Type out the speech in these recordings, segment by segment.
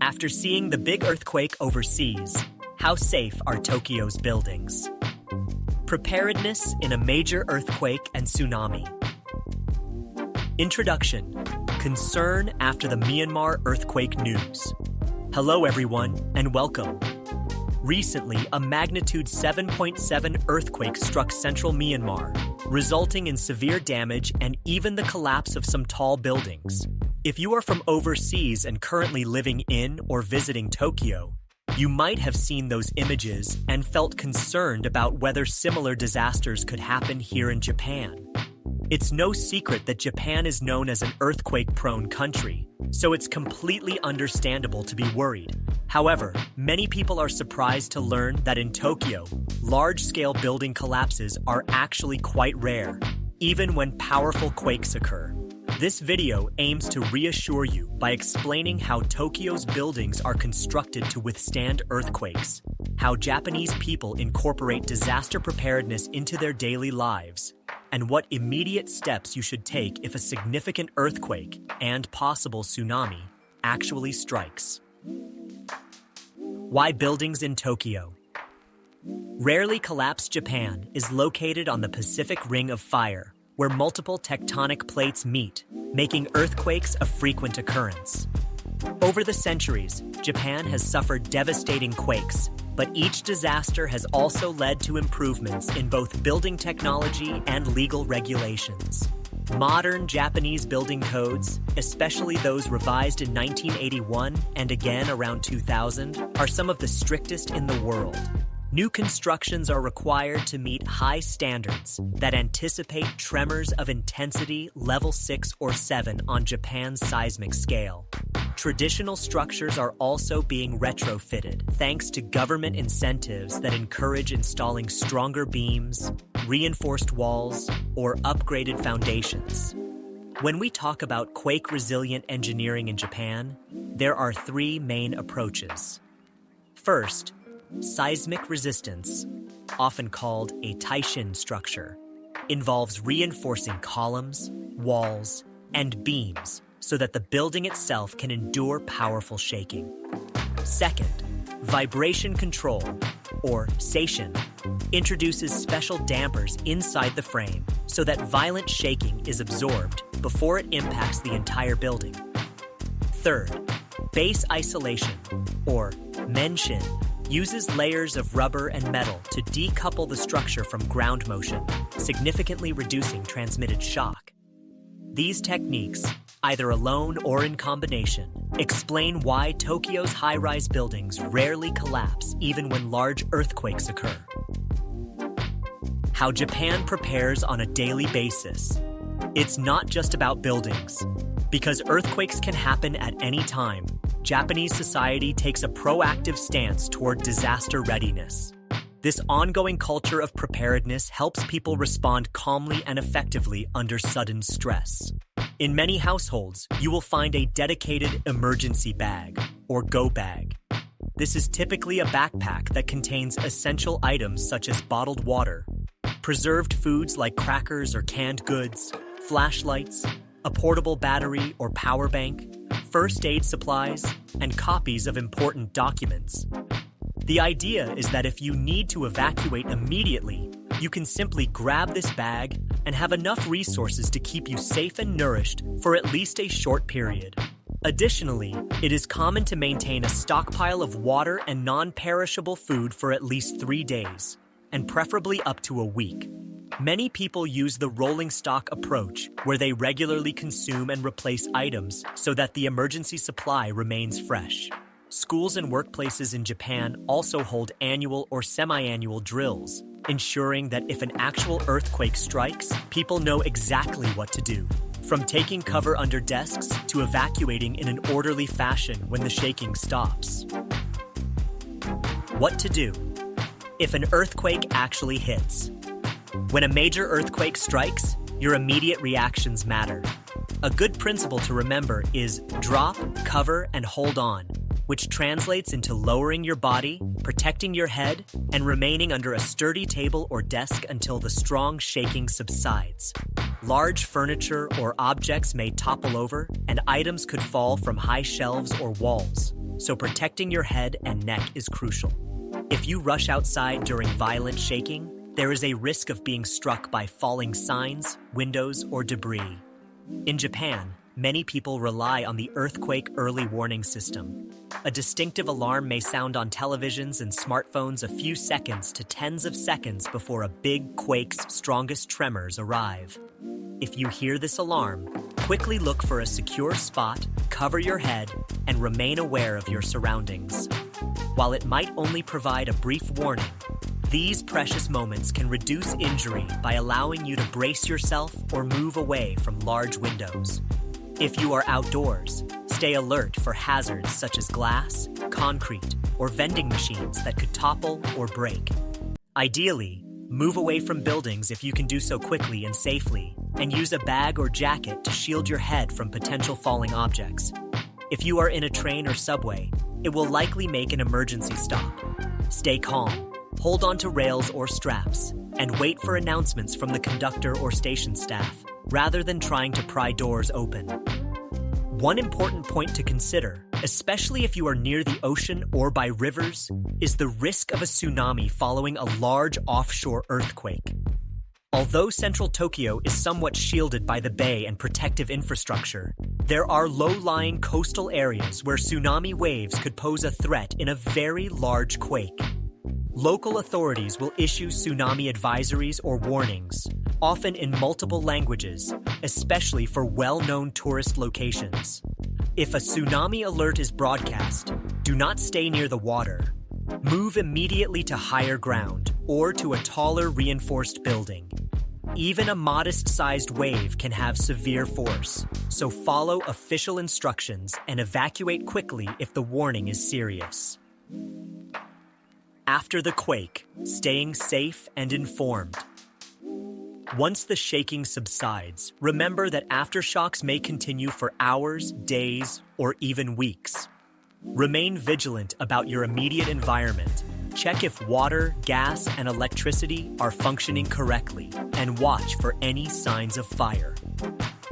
After seeing the big earthquake overseas, how safe are Tokyo's buildings? Preparedness in a major earthquake and tsunami. Introduction. Concern after the Myanmar earthquake news. Hello everyone, and welcome. Recently, a magnitude 7.7 earthquake struck central Myanmar, resulting in severe damage and even the collapse of some tall buildings. If you are from overseas and currently living in or visiting Tokyo, you might have seen those images and felt concerned about whether similar disasters could happen here in Japan. It's no secret that Japan is known as an earthquake-prone country, so it's completely understandable to be worried. However, many people are surprised to learn that in Tokyo, large-scale building collapses are actually quite rare, even when powerful quakes occur. This video aims to reassure you by explaining how Tokyo's buildings are constructed to withstand earthquakes, how Japanese people incorporate disaster preparedness into their daily lives, and what immediate steps you should take if a significant earthquake and possible tsunami actually strikes. Why buildings in Tokyo? Rarely collapsed Japan is located on the Pacific Ring of Fire, where multiple tectonic plates meet, making earthquakes a frequent occurrence. Over the centuries, Japan has suffered devastating quakes, but each disaster has also led to improvements in both building technology and legal regulations. Modern Japanese building codes, especially those revised in 1981 and again around 2000, are some of the strictest in the world. New constructions are required to meet high standards that anticipate tremors of intensity level 6 or 7 on Japan's seismic scale. Traditional structures are also being retrofitted thanks to government incentives that encourage installing stronger beams, reinforced walls, or upgraded foundations. When we talk about quake-resilient engineering in Japan, there are three main approaches. First, seismic resistance, often called a taishin structure, involves reinforcing columns, walls, and beams so that the building itself can endure powerful shaking. Second, vibration control, or seishin, introduces special dampers inside the frame so that violent shaking is absorbed before it impacts the entire building. Third, base isolation, or menshin, uses layers of rubber and metal to decouple the structure from ground motion, significantly reducing transmitted shock. These techniques, either alone or in combination, explain why Tokyo's high-rise buildings rarely collapse even when large earthquakes occur. How Japan prepares on a daily basis. It's not just about buildings. Because earthquakes can happen at any time, Japanese society takes a proactive stance toward disaster readiness. This ongoing culture of preparedness helps people respond calmly and effectively under sudden stress. In many households, you will find a dedicated emergency bag, or go bag. This is typically a backpack that contains essential items such as bottled water, preserved foods like crackers or canned goods, flashlights, a portable battery or power bank, first aid supplies, and copies of important documents. The idea is that if you need to evacuate immediately, you can simply grab this bag and have enough resources to keep you safe and nourished for at least a short period. Additionally, it is common to maintain a stockpile of water and non-perishable food for at least 3 days, and preferably up to a week. Many people use the rolling stock approach, where they regularly consume and replace items so that the emergency supply remains fresh. Schools and workplaces in Japan also hold annual or semi-annual drills, ensuring that if an actual earthquake strikes, people know exactly what to do, from taking cover under desks to evacuating in an orderly fashion when the shaking stops. What to do if an earthquake actually hits? When a major earthquake strikes, your immediate reactions matter. A good principle to remember is drop, cover, and hold on, which translates into lowering your body, protecting your head, and remaining under a sturdy table or desk until the strong shaking subsides. Large furniture or objects may topple over, and items could fall from high shelves or walls. so protecting your head and neck is crucial. If you rush outside during violent shaking, there is a risk of being struck by falling signs, windows, or debris. In Japan, many people rely on the earthquake early warning system. A distinctive alarm may sound on televisions and smartphones a few seconds to tens of seconds before a big quake's strongest tremors arrive. If you hear this alarm, quickly look for a secure spot, cover your head, and remain aware of your surroundings. While it might only provide a brief warning, these precious moments can reduce injury by allowing you to brace yourself or move away from large windows. If you are outdoors, stay alert for hazards such as glass, concrete, or vending machines that could topple or break. Ideally, move away from buildings if you can do so quickly and safely, and use a bag or jacket to shield your head from potential falling objects. If you are in a train or subway, it will likely make an emergency stop. Stay calm, hold onto rails or straps, and wait for announcements from the conductor or station staff, rather than trying to pry doors open. One important point to consider, especially if you are near the ocean or by rivers, is the risk of a tsunami following a large offshore earthquake. Although central Tokyo is somewhat shielded by the bay and protective infrastructure, there are low-lying coastal areas where tsunami waves could pose a threat in a very large quake. Local authorities will issue tsunami advisories or warnings, often in multiple languages, especially for well-known tourist locations. If a tsunami alert is broadcast, do not stay near the water. Move immediately to higher ground or to a taller reinforced building. Even a modest-sized wave can have severe force, so follow official instructions and evacuate quickly if the warning is serious. After the quake, staying safe and informed. Once the shaking subsides, remember that aftershocks may continue for hours, days, or even weeks. Remain vigilant about your immediate environment. Check if water, gas, and electricity are functioning correctly, and watch for any signs of fire.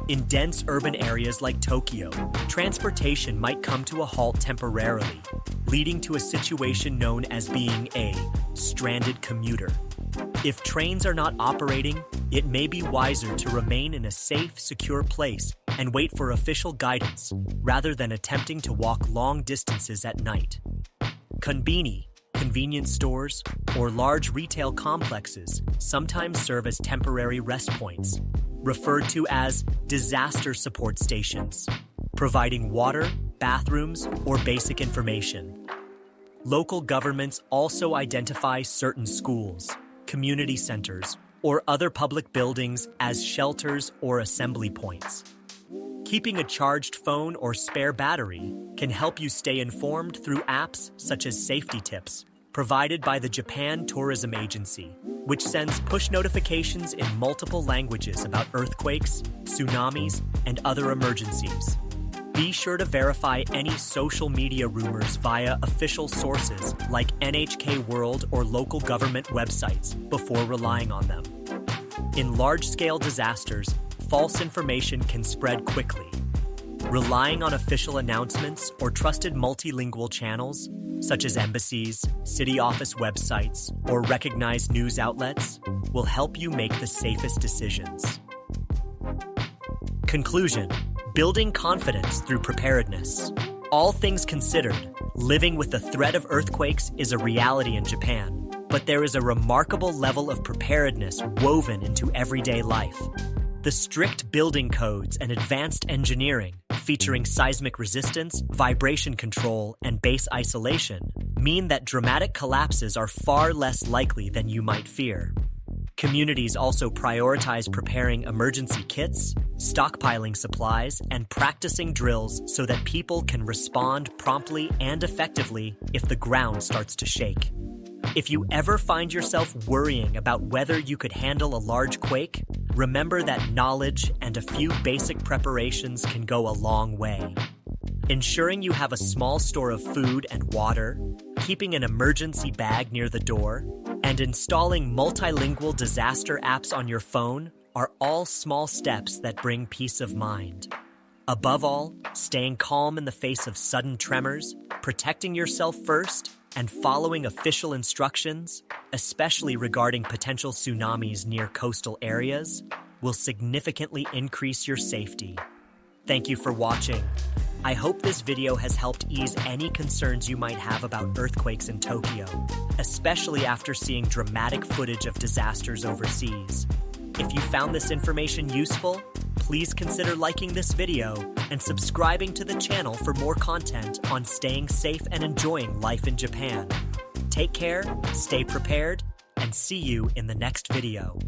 In dense urban areas like Tokyo, transportation might come to a halt temporarily, leading to a situation known as being a stranded commuter. If trains are not operating, it may be wiser to remain in a safe, secure place and wait for official guidance, rather than attempting to walk long distances at night. Konbini, convenience stores, or large retail complexes sometimes serve as temporary rest points, referred to as disaster support stations, providing water, bathrooms, or basic information. Local governments also identify certain schools, community centers, or other public buildings as shelters or assembly points. Keeping a charged phone or spare battery can help you stay informed through apps such as safety tips provided by the Japan Tourism Agency, which sends push notifications in multiple languages about earthquakes, tsunamis, and other emergencies. Be sure to verify any social media rumors via official sources like NHK World or local government websites before relying on them. In large-scale disasters, false information can spread quickly. Relying on official announcements or trusted multilingual channels, such as embassies, city office websites, or recognized news outlets, will help you make the safest decisions. Conclusion: building confidence through preparedness. All things considered, living with the threat of earthquakes is a reality in Japan, but there is a remarkable level of preparedness woven into everyday life. The strict building codes and advanced engineering, featuring seismic resistance, vibration control, and base isolation, mean that dramatic collapses are far less likely than you might fear. Communities also prioritize preparing emergency kits, stockpiling supplies, and practicing drills so that people can respond promptly and effectively if the ground starts to shake. If you ever find yourself worrying about whether you could handle a large quake, remember that knowledge and a few basic preparations can go a long way. Ensuring you have a small store of food and water, keeping an emergency bag near the door, and installing multilingual disaster apps on your phone are all small steps that bring peace of mind. Above all, staying calm in the face of sudden tremors, Protecting yourself first and following official instructions, especially regarding potential tsunamis near coastal areas, will significantly increase your safety. Thank you for watching. I hope this video has helped ease any concerns you might have about earthquakes in Tokyo, especially after seeing dramatic footage of disasters overseas. If you found this information useful, please consider liking this video and subscribing to the channel for more content on staying safe and enjoying life in Japan. Take care, stay prepared, and see you in the next video.